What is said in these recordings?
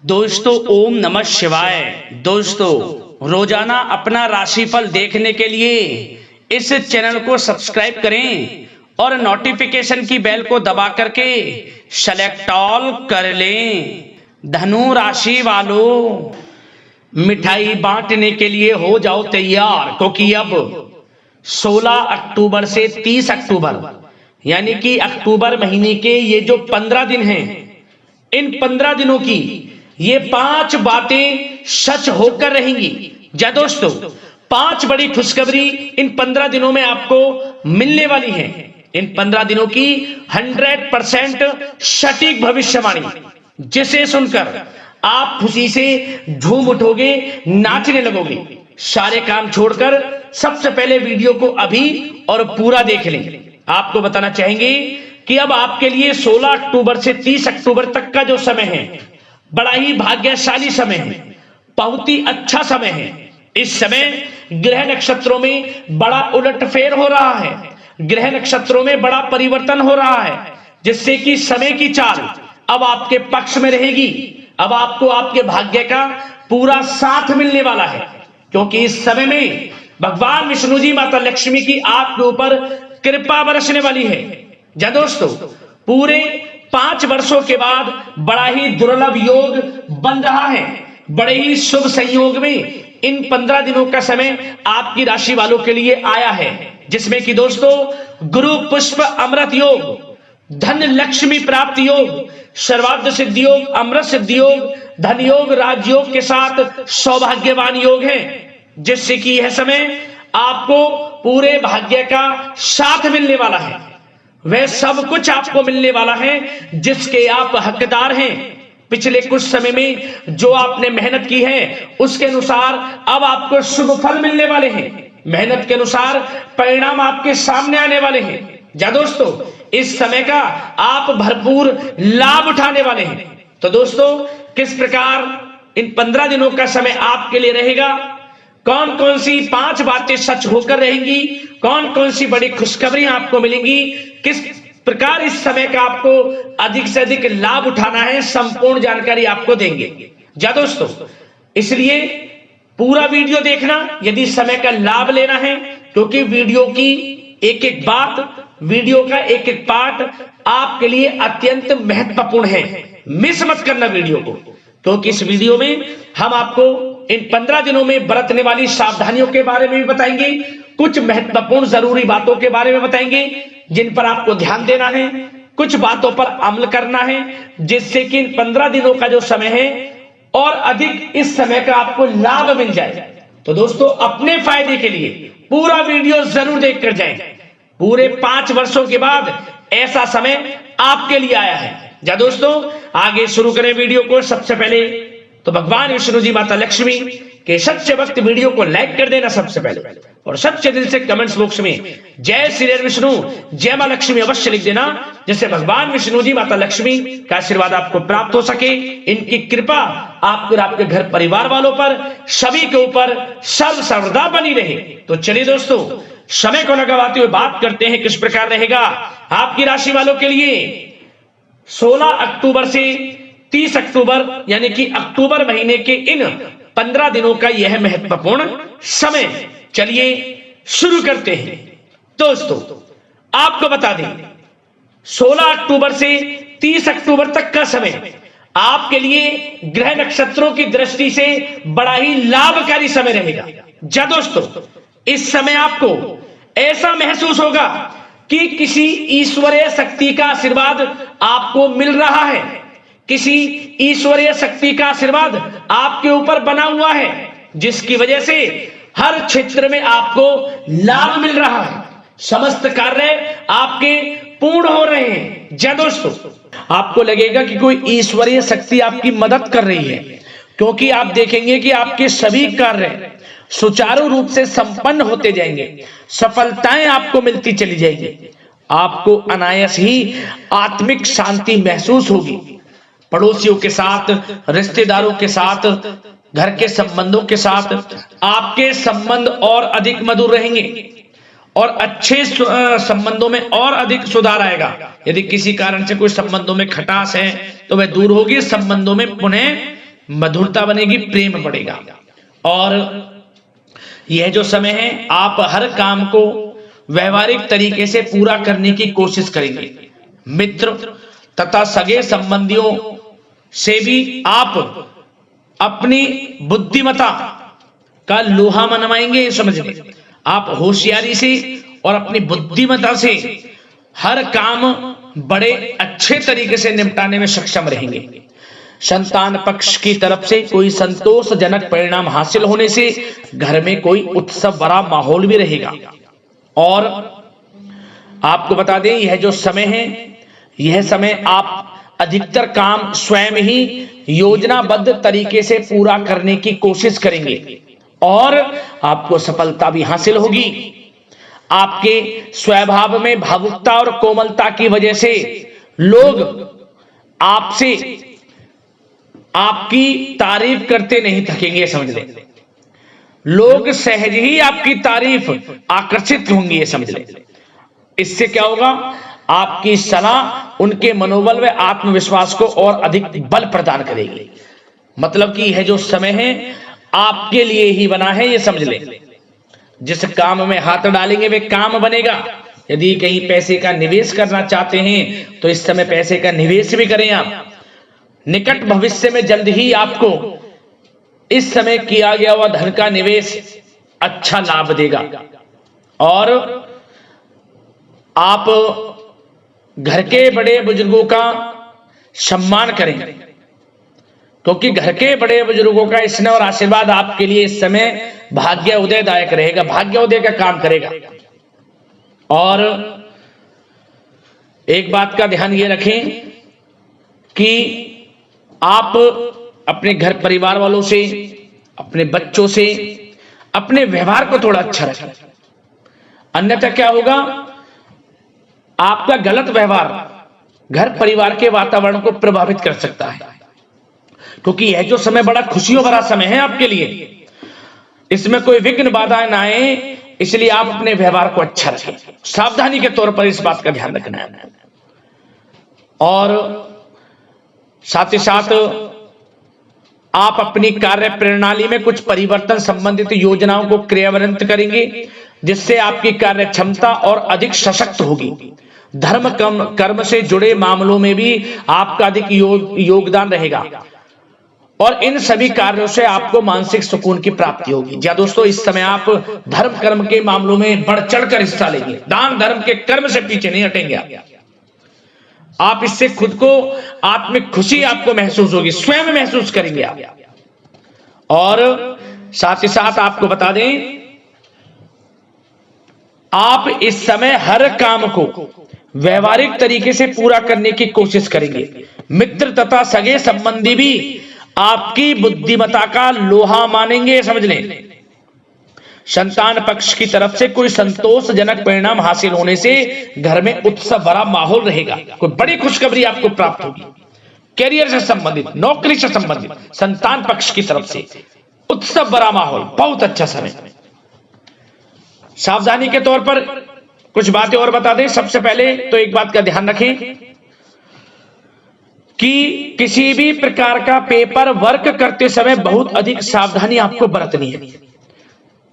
दोस्तों ओम नमः शिवाय। दोस्तों रोजाना अपना राशिफल देखने के लिए इस चैनल को सब्सक्राइब करें और नोटिफिकेशन की बेल को दबा करके सेलेक्ट ऑल कर लें। धनु राशि वालों, मिठाई बांटने के लिए हो जाओ तैयार, क्योंकि अब 16 अक्टूबर से 30 अक्टूबर यानी कि अक्टूबर महीने के ये जो 15 दिन हैं, इन 15 दिनों की ये 5 बातें सच होकर रहेंगी। जा दोस्तों, 5 बड़ी खुशखबरी इन 15 दिनों में आपको मिलने वाली है। इन 15 दिनों की 100% सटीक भविष्यवाणी, जिसे सुनकर आप खुशी से झूम उठोगे, नाचने लगोगे। सारे काम छोड़कर सबसे पहले वीडियो को अभी और पूरा देख लें। आपको बताना चाहेंगे कि अब आपके लिए 16 अक्टूबर से 30 अक्टूबर तक का जो समय है, बड़ा ही भाग्यशाली समय है, बहुत ही अच्छा समय है। इस समय ग्रह नक्षत्रों में बड़ा उलटफेर हो रहा है, ग्रह नक्षत्रों में बड़ा परिवर्तन हो रहा है, जिससे कि समय की चाल अब आपके पक्ष में रहेगी। अब आपको आपके भाग्य का पूरा साथ मिलने वाला है, क्योंकि इस समय में भगवान विष्णु जी, माता लक्ष्मी की आपके ऊपर कृपा बरसने वाली है। जा दोस्तों, पूरे 5 वर्षों के बाद बड़ा ही दुर्लभ योग बन रहा है। बड़े ही शुभ संयोग में इन 15 दिनों का समय आपकी राशि वालों के लिए आया है, जिसमें कि दोस्तों गुरु पुष्प अमृत योग, धन लक्ष्मी प्राप्ति योग, सर्वार्थ सिद्धि योग, अमृत सिद्धि योग, धन योग, राजयोग के साथ सौभाग्यवान योग है, जिससे कि यह समय आपको पूरे भाग्य का साथ मिलने वाला है। वह सब कुछ आपको मिलने वाला है जिसके आप हकदार हैं। पिछले कुछ समय में जो आपने मेहनत की है, उसके अनुसार अब आपको शुभ फल मिलने वाले हैं। मेहनत के अनुसार परिणाम आपके सामने आने वाले हैं। जा दोस्तों, इस समय का आप भरपूर लाभ उठाने वाले हैं। तो दोस्तों, किस प्रकार इन 15 दिनों का समय आपके लिए रहेगा, कौन कौन सी 5 बातें सच होकर रहेंगी, कौन कौन सी बड़ी खुशखबरियां आपको मिलेंगी, किस प्रकार इस समय का आपको अधिक से अधिक लाभ उठाना है, संपूर्ण जानकारी आपको देंगे। जा दोस्तों, इसलिए पूरा वीडियो देखना यदि समय का लाभ लेना है, क्योंकि वीडियो की एक एक बात, वीडियो का एक एक पार्ट आपके लिए अत्यंत महत्वपूर्ण है। मिस मत करना वीडियो को, क्योंकि इस वीडियो में हम आपको इन 15 दिनों में बरतने वाली सावधानियों के बारे में भी बताएंगे, कुछ महत्वपूर्ण जरूरी बातों के बारे में बताएंगे जिन पर आपको ध्यान देना है, कुछ बातों पर अमल करना है, जिससे कि इन 15 दिनों का जो समय है और अधिक इस समय का आपको लाभ मिल जाए। तो दोस्तों, अपने फायदे के लिए पूरा वीडियो जरूर देखकर जाएं। पूरे 5 वर्षों के बाद ऐसा समय आपके लिए आया है। जा दोस्तों, आगे शुरू करें वीडियो को। सबसे पहले तो भगवान विष्णु जी, माता लक्ष्मी के सच्चे भक्त वीडियो को लाइक कर देना सबसे पहले, और सच्चे दिल से कमेंट्स बॉक्स में जय श्री विष्णु, जय मां लक्ष्मी अवश्य लिख देना, जिससे भगवान विष्णु जी, माता लक्ष्मी का आशीर्वाद आपको प्राप्त हो सके, इनकी कृपा आप और आपके घर परिवार वालों पर, सभी के ऊपर सर्वदा बनी रहे। तो चलिए दोस्तों, समय को न गवाते हुए बात करते हैं किस प्रकार रहेगा आपकी राशि वालों के लिए 16 अक्टूबर से 30 अक्टूबर यानी कि अक्टूबर महीने के इन 15 दिनों का यह महत्वपूर्ण समय। चलिए शुरू करते हैं। दोस्तों, आपको बता दें, 16 अक्टूबर से 30 अक्टूबर तक का समय आपके लिए ग्रह नक्षत्रों की दृष्टि से बड़ा ही लाभकारी समय रहेगा। जा दोस्तों, इस समय आपको ऐसा महसूस होगा कि किसी ईश्वरीय शक्ति का आशीर्वाद आपको मिल रहा है, किसी ईश्वरीय शक्ति का आशीर्वाद आपके ऊपर बना हुआ है, जिसकी वजह से हर क्षेत्र में आपको लाभ मिल रहा है, समस्त कार्य आपके पूर्ण हो रहे हैं। जा दोस्तों, आपको लगेगा कि कोई ईश्वरीय शक्ति आपकी मदद कर रही है, क्योंकि आप देखेंगे कि आपके सभी कार्य सुचारू रूप से संपन्न होते जाएंगे, सफलताएं आपको मिलती चली जाएगी, आपको अनायास ही आत्मिक शांति महसूस होगी। पड़ोसियों के साथ, रिश्तेदारों के साथ, घर के संबंधों के साथ आपके संबंध और अधिक मधुर रहेंगे और अच्छे संबंधों में और अधिक सुधार आएगा। यदि किसी कारण से कोई संबंधों में खटास है तो वह दूर होगी, संबंधों में पुनः मधुरता बनेगी, प्रेम बढ़ेगा। और यह जो समय है आप हर काम को व्यवहारिक तरीके से पूरा करने की कोशिश करेंगे। मित्र तथा सगे संबंधियों से भी आप अपनी बुद्धिमत्ता का लोहा मनवाएंगे। समझ लें, आप होशियारी से और अपनी बुद्धिमत्ता से हर काम बड़े अच्छे तरीके से निपटाने में सक्षम रहेंगे। संतान पक्ष की तरफ से कोई संतोषजनक परिणाम हासिल होने से घर में कोई उत्सव भरा माहौल भी रहेगा। और आपको बता दें, यह जो समय है, यह समय आप अधिकतर काम स्वयं ही योजनाबद्ध तरीके से पूरा करने की कोशिश करेंगे और आपको सफलता भी हासिल होगी। आपके स्वभाव में भावुकता और कोमलता की वजह से लोग आपसे आपकी तारीफ करते नहीं थकेंगे। समझ लें, लोग सहज ही आपकी तारीफ आकर्षित होंगी, ये समझ लें। इससे क्या होगा, आपकी सलाह उनके मनोबल व आत्मविश्वास को और अधिक बल प्रदान करेगी। मतलब कि यह जो समय है आपके लिए ही बना है, ये समझ लें। जिस काम में हाथ डालेंगे वे काम बनेगा। यदि कहीं पैसे का निवेश करना चाहते हैं तो इस समय पैसे का निवेश भी करें आप। निकट भविष्य में जल्द ही आपको इस समय किया गया हुआ धन का निवेश अच्छा लाभ देगा। और आप घर के बड़े बुजुर्गों का सम्मान करें, क्योंकि घर के बड़े बुजुर्गों का स्नेह और आशीर्वाद आपके लिए इस समय भाग्य उदयदायक रहेगा, भाग्य उदय का काम करेगा। और एक बात का ध्यान ये रखें कि आप अपने घर परिवार वालों से, अपने बच्चों से अपने व्यवहार को थोड़ा अच्छा रखें। अन्यथा क्या होगा, आपका गलत व्यवहार घर परिवार के वातावरण को प्रभावित कर सकता है। क्योंकि यह जो समय बड़ा खुशियों भरा समय है आपके लिए, इसमें कोई विघ्न बाधाएं ना आए, इसलिए आप अपने व्यवहार को अच्छा रखें। सावधानी के तौर पर इस बात का ध्यान रखना है। और साथ ही साथ आप अपनी कार्य प्रणाली में कुछ परिवर्तन संबंधित योजनाओं को क्रियान्वित करेंगे, जिससे आपकी कार्य क्षमता और अधिक सशक्त होगी। धर्म कर्म से जुड़े मामलों में भी आपका अधिक योगदान रहेगा और इन सभी कार्यों से आपको मानसिक सुकून की प्राप्ति होगी। जी दोस्तों, इस समय आप धर्म कर्म के मामलों में बढ़ चढ़कर हिस्सा लेंगे। दान धर्म के कर्म से पीछे नहीं हटेंगे आप। इससे खुद को आत्मिक खुशी आपको महसूस होगी, स्वयं महसूस करेंगे आप। और साथ ही साथ आपको बता दें, आप इस समय हर काम को व्यवहारिक तरीके से पूरा करने की कोशिश करेंगे। मित्र तथा सगे संबंधी भी आपकी बुद्धिमत्ता का लोहा मानेंगे। समझ लें, संतान पक्ष की तरफ से कोई संतोषजनक परिणाम हासिल होने से घर में उत्सव भरा माहौल रहेगा। कोई बड़ी खुशखबरी आपको प्राप्त होगी। कैरियर से संबंधित, नौकरी से संबंधित, संतान पक्ष की तरफ से उत्सव भरा माहौल, बहुत अच्छा समय। सावधानी के तौर पर कुछ बातें और बता दें। सबसे पहले तो एक बात का ध्यान रखें कि किसी भी प्रकार का पेपर वर्क करते समय बहुत अधिक सावधानी आपको बरतनी है।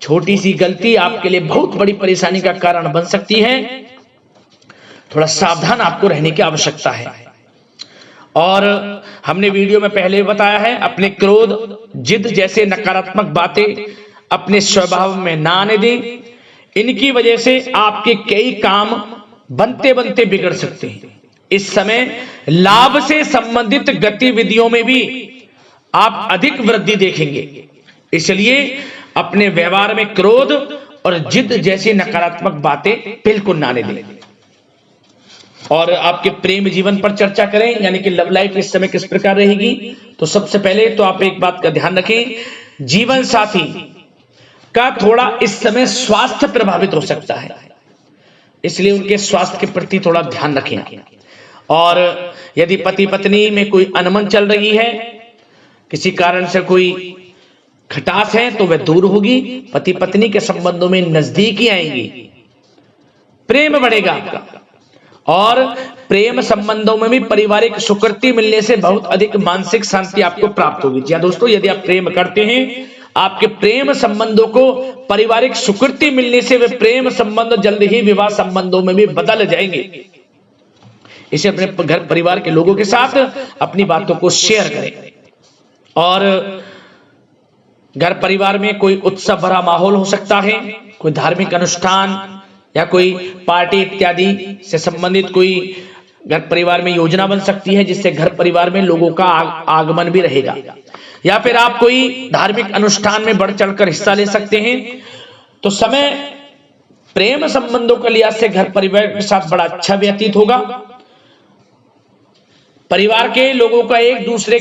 छोटी सी गलती आपके लिए बहुत बड़ी परेशानी का कारण बन सकती है। थोड़ा सावधान आपको रहने की आवश्यकता है। और हमने वीडियो में पहले बताया है, अपने क्रोध, जिद जैसे नकारात्मक बातें अपने स्वभाव में ना आने दें। इनकी वजह से आपके कई काम बनते बनते बिगड़ सकते हैं। इस समय लाभ से संबंधित गतिविधियों में भी आप अधिक वृद्धि देखेंगे। इसलिए अपने व्यवहार में क्रोध और जिद जैसी नकारात्मक बातें बिल्कुल ना आने दें। और आपके प्रेम जीवन पर चर्चा करें, यानी कि लव लाइफ इस समय किस प्रकार रहेगी। तो सबसे पहले तो आप एक बात का ध्यान रखें, जीवन साथी का थोड़ा इस समय स्वास्थ्य प्रभावित हो सकता है, इसलिए उनके स्वास्थ्य के प्रति थोड़ा ध्यान रखें। और यदि पति पत्नी में कोई अनबन चल रही है, किसी कारण से कोई खटास है, तो वह दूर होगी। पति पत्नी के संबंधों में नजदीकी आएंगी, प्रेम बढ़ेगा आपका। और प्रेम संबंधों में भी पारिवारिक स्वीकृति मिलने से बहुत अधिक मानसिक शांति आपको प्राप्त होगी। जी हाँ दोस्तों, यदि आप प्रेम करते हैं, आपके प्रेम संबंधों को पारिवारिक स्वीकृति मिलने से वे प्रेम संबंध जल्द ही विवाह संबंधों में भी बदल जाएंगे। इसे अपने घर परिवार के लोगों के साथ अपनी बातों को शेयर करें। और घर परिवार में कोई उत्सव भरा माहौल हो सकता है, कोई धार्मिक अनुष्ठान या कोई पार्टी इत्यादि से संबंधित कोई घर परिवार में योजना बन सकती है, जिससे घर परिवार में लोगों का आगमन भी रहेगा। या फिर आप कोई धार्मिक अनुष्ठान में बढ़ चढ़कर हिस्सा ले सकते हैं। तो समय प्रेम संबंधों के लिहाज से घर परिवार के साथ बड़ा अच्छा व्यतीत होगा। परिवार के लोगों का एक दूसरे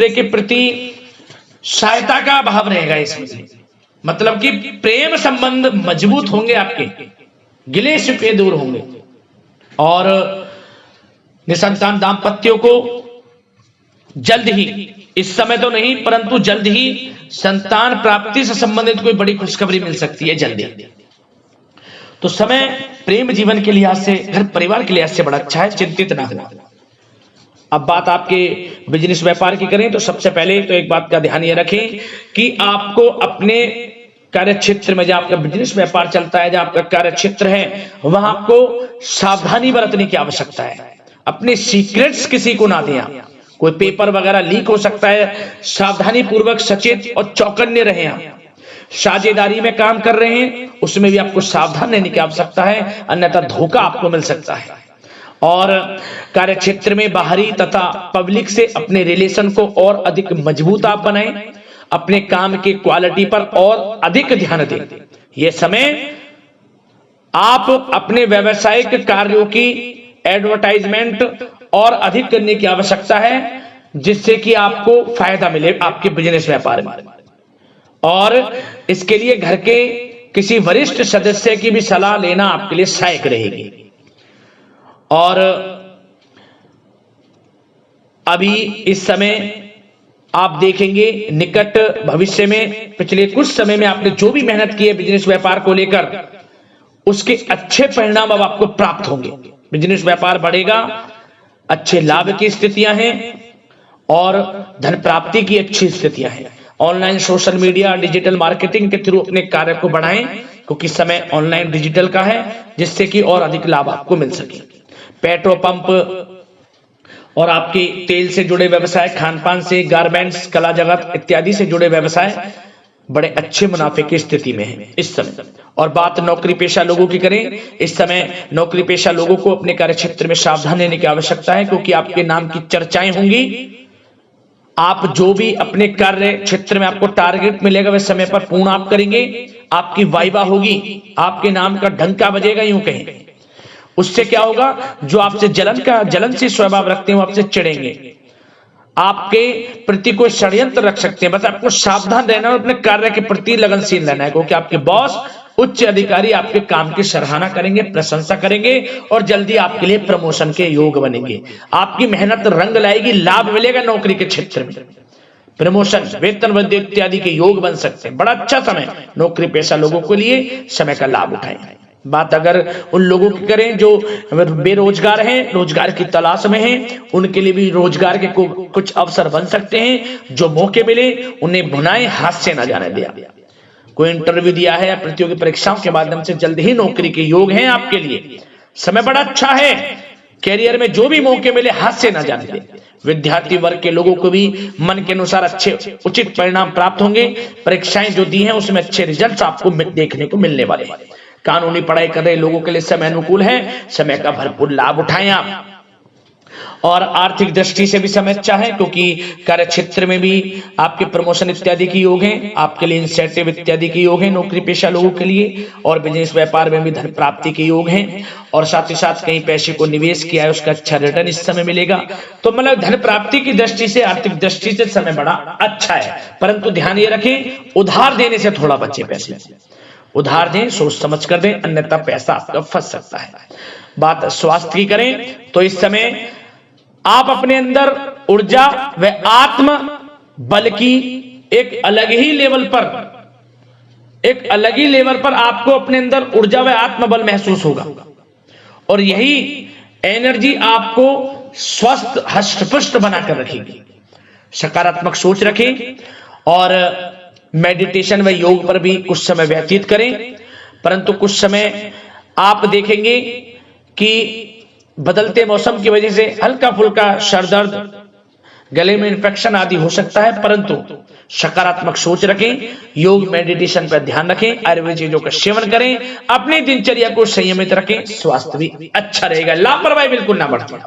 के प्रति सहायता का भाव रहेगा इसमें, मतलब कि प्रेम संबंध मजबूत होंगे, आपके गिले शिकवे दूर होंगे। और निसंतान दाम्पत्यों को जल्द ही, इस समय तो नहीं परंतु जल्द ही संतान प्राप्ति से संबंधित कोई बड़ी खुशखबरी मिल सकती है जल्दी। तो समय प्रेम जीवन के लिहाज से, घर परिवार के लिहाज से बड़ा अच्छा है, चिंतित ना हो। अब बात आपके बिजनेस व्यापार की करें तो सबसे पहले तो एक बात का ध्यान ये रखें कि आपको अपने कार्य क्षेत्र में, जहां आपका बिजनेस व्यापार चलता है, जहां आपका कार्य क्षेत्र है, वहां आपको सावधानी बरतने की आवश्यकता है। अपने सीक्रेट्स किसी को ना दें। कोई पेपर वगैरह लीक हो सकता है, सावधानी पूर्वक सचेत और चौकन्ने रहें। आप साझेदारी में काम कर रहे हैं, उसमें भी आपको सावधान रहने की आवश्यकता है, अन्यथा धोखा आपको मिल सकता है। और कार्य क्षेत्र में बाहरी तथा पब्लिक से अपने रिलेशन को और अधिक मजबूत आप बनाएं। अपने काम की क्वालिटी पर और अधिक ध्यान दें। यह समय आप अपने व्यावसायिक कार्यों की एडवर्टाइजमेंट और अधिक करने की आवश्यकता है, जिससे कि आपको फायदा मिले आपके बिजनेस व्यापार में। और इसके लिए घर के किसी वरिष्ठ सदस्य की भी सलाह लेना आपके लिए सहायक रहेगी। और अभी इस समय आप देखेंगे निकट भविष्य में, पिछले कुछ समय में आपने जो भी मेहनत की है बिजनेस व्यापार को लेकर, उसके अच्छे परिणाम अब आपको प्राप्त होंगे। बिजनेस व्यापार बढ़ेगा, अच्छे लाभ की स्थितियां हैं और धन प्राप्ति की अच्छी स्थितियां हैं। Online social media digital marketing के थ्रू अपने कार्य को बढ़ाएं, क्योंकि समय ऑनलाइन डिजिटल का है, जिससे कि और अधिक लाभ आपको मिल सके। पेट्रोल पंप और आपके तेल से जुड़े व्यवसाय, खान पान से, गारमेंट्स, कला जगत इत्यादि से जुड़े व्यवसाय बड़े अच्छे मुनाफे की स्थिति में है इस समय। और बात नौकरी पेशा लोगों की करें, इस समय नौकरी पेशा लोगों को अपने कार्य क्षेत्र में सावधान रहने की आवश्यकता है, क्योंकि आपके नाम की चर्चाएं होंगी। आप जो भी अपने कार्य क्षेत्र में आपको टारगेट मिलेगा वह समय पर पूर्ण आप करेंगे। आपकी वाइवा होगी, आपके नाम का डंका बजेगा, यूं कहें। उससे क्या होगा, जो आपसे जलन से स्वभाव रखते हैं वो आपसे चिढ़ेंगे, आपके प्रति कोई षड्यंत्र रख सकते हैं। बस आपको सावधान रहना और अपने कार्य के प्रति लगनशील रहना है, क्योंकि आपके बॉस, उच्च अधिकारी आपके काम की सराहना करेंगे, प्रशंसा करेंगे और जल्दी आपके लिए प्रमोशन के योग बनेंगे। आपकी मेहनत रंग लाएगी, लाभ मिलेगा नौकरी के क्षेत्र में, प्रमोशन, वेतन वृद्धि इत्यादि के योग बन सकते हैं। बड़ा अच्छा समय नौकरी पेशा लोगों के लिए, समय का लाभ उठाएं। बात अगर उन लोगों की करें जो बेरोजगार हैं, रोजगार की तलाश में हैं, उनके लिए भी रोजगार के कुछ अवसर बन सकते हैं। जो मौके मिले उन्हें भुनाएं, हाथ से न जाने दिया। कोई इंटरव्यू दिया है या प्रतियोगी परीक्षाओं के माध्यम से जल्द ही नौकरी के योग हैं आपके लिए। समय बड़ा अच्छा है, कैरियर में जो भी मौके मिले हाथ से न जाने दें। विद्यार्थी वर्ग के लोगों को भी मन के अनुसार अच्छे उचित परिणाम प्राप्त होंगे। परीक्षाएं जो दी हैं उसमें अच्छे रिजल्ट आपको देखने को मिलने वाले हैं। कानूनी पढ़ाई कर रहे लोगों के लिए समय अनुकूल है, समय का भरपूर लाभ उठाएं आप। और आर्थिक दृष्टि से भी समय अच्छा है, क्योंकि कार्य क्षेत्र में भी आपके प्रमोशन इत्यादि के योग हैं, आपके लिए इंसेंटिव इत्यादि के योग हैं नौकरी पेशा लोगों के लिए। और बिजनेस व्यापार में भी धन प्राप्ति के योग हैं, और साथ ही साथ कहीं पैसे को निवेश किया है उसका अच्छा रिटर्न इस समय मिलेगा। तो मतलब धन प्राप्ति की दृष्टि से, आर्थिक दृष्टि से समय बड़ा अच्छा है। परंतु ध्यान ये रखें, उधार देने से थोड़ा बचे। पैसे उधार दें, सोच समझ कर दें, अन्यथा पैसा आपका फंस सकता है। बात स्वास्थ्य की करें तो इस समय आप अपने अंदर ऊर्जा व आत्म बल की एक अलग ही लेवल पर एक अलग ही लेवल पर आपको अपने अंदर ऊर्जा व आत्मबल महसूस होगा और यही एनर्जी आपको स्वस्थ हष्ट-पुष्ट बनाकर रखेगी। सकारात्मक सोच रखें और मेडिटेशन व योग पर भी कुछ समय व्यतीत करें, परंतु कुछ समय आप देखेंगे कि बदलते मौसम की वजह से हल्का फुल्का सर दर्द, गले में इन्फेक्शन आदि हो सकता है, परंतु सकारात्मक सोच रखें, योग मेडिटेशन पर ध्यान रखें, आयुर्वेद चीजों का सेवन करें, अपनी दिनचर्या को संयमित रखें, स्वास्थ्य भी अच्छा रहेगा, लापरवाही बिल्कुल ना बरतें।